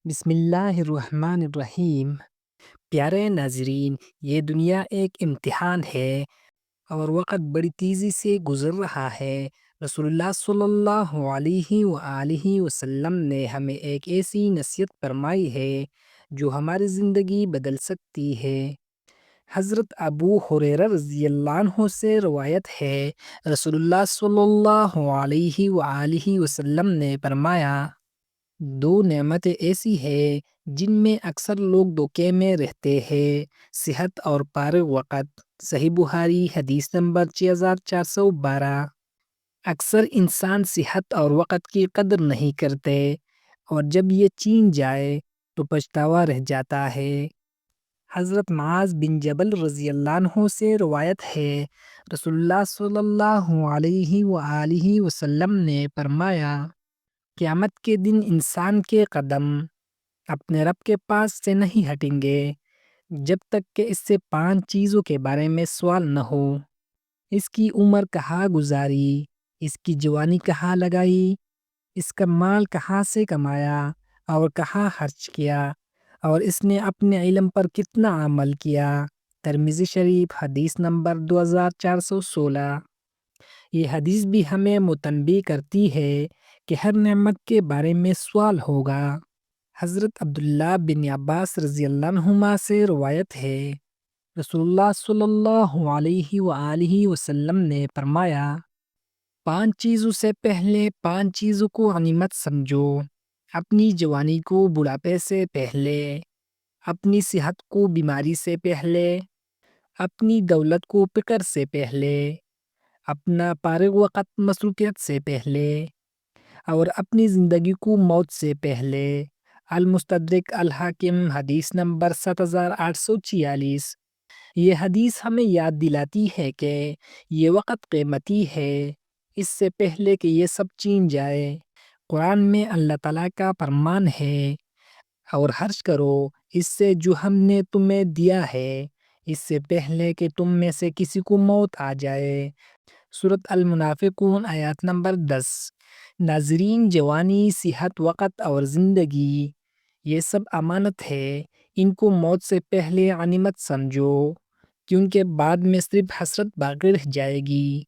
بسم اللہ الرحمن الرحیم۔ پیارے ناظرین، یہ دنیا ایک امتحان ہے اور وقت بڑی تیزی سے گزر رہا ہے۔ رسول اللہ صلی اللہ علیہ وآلہ وسلم نے ہمیں ایک ایسی نصیحت فرمائی ہے جو ہماری زندگی بدل سکتی ہے۔ حضرت ابو ہریرہ رضی اللہ عنہ سے روایت ہے، رسول اللہ صلی اللہ علیہ وآلہ وسلم نے فرمایا، دو نعمتیں ایسی ہیں جن میں اکثر لوگ دھوکے میں رہتے ہیں، صحت اور فارغ وقت۔ صحیح بخاری حدیث نمبر 6412۔ اکثر انسان صحت اور وقت کی قدر نہیں کرتے اور جب یہ چھین جائے تو پچھتاوا رہ جاتا ہے۔ حضرت معاذ بن جبل رضی اللہ عنہ سے روایت ہے، رسول اللہ صلی اللہ علیہ وآلہ وسلم نے فرمایا، قیامت کے دن انسان کے قدم اپنے رب کے پاس سے نہیں ہٹیں گے جب تک کہ اس سے 5 چیزوں کے بارے میں سوال نہ ہو۔ اس کی عمر کہاں گزاری، اس کی جوانی کہاں لگائی، اس کا مال کہاں سے کمایا اور کہاں خرچ کیا، اور اس نے اپنے علم پر کتنا عمل کیا۔ ترمذی شریف حدیث نمبر 2416۔ یہ حدیث بھی ہمیں متنبہ کرتی ہے کہ ہر نعمت کے بارے میں سوال ہوگا۔ حضرت عبداللہ بن عباس رضی اللہ عنہما سے روایت ہے، رسول اللہ صلی اللہ علیہ وآلہ وسلم نے فرمایا، 5 چیزوں سے پہلے 5 چیزوں کو غنیمت سمجھو، اپنی جوانی کو بڑھاپے سے پہلے، اپنی صحت کو بیماری سے پہلے، اپنی دولت کو فقر سے پہلے، اپنا فارغ وقت مصروفیت سے پہلے، اور اپنی زندگی کو موت سے پہلے۔ المستدرک الحاکم حدیث نمبر 7846۔ یہ حدیث ہمیں یاد دلاتی ہے کہ یہ وقت قیمتی ہے، اس سے پہلے کہ یہ سب چھین جائے۔ قرآن میں اللہ تعالیٰ کا فرمان ہے، اور خرچ کرو اس سے جو ہم نے تمہیں دیا ہے، اس سے پہلے کہ تم میں سے کسی کو موت آ جائے۔ سورۃ المنافقون آیات نمبر 10۔ ناظرین، جوانی، صحت، وقت اور زندگی یہ سب امانت ہے، ان کو موت سے پہلے غنیمت سمجھو، کیونکہ بعد میں صرف حسرت باقی رہ جائے گی۔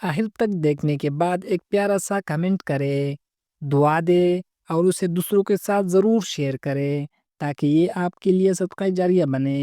آخر تک دیکھنے کے بعد ایک پیارا سا کمنٹ کرے، دعا دے اور اسے دوسروں کے ساتھ ضرور شیئر کرے تاکہ یہ آپ کے لیے صدقہ جاریہ بنے۔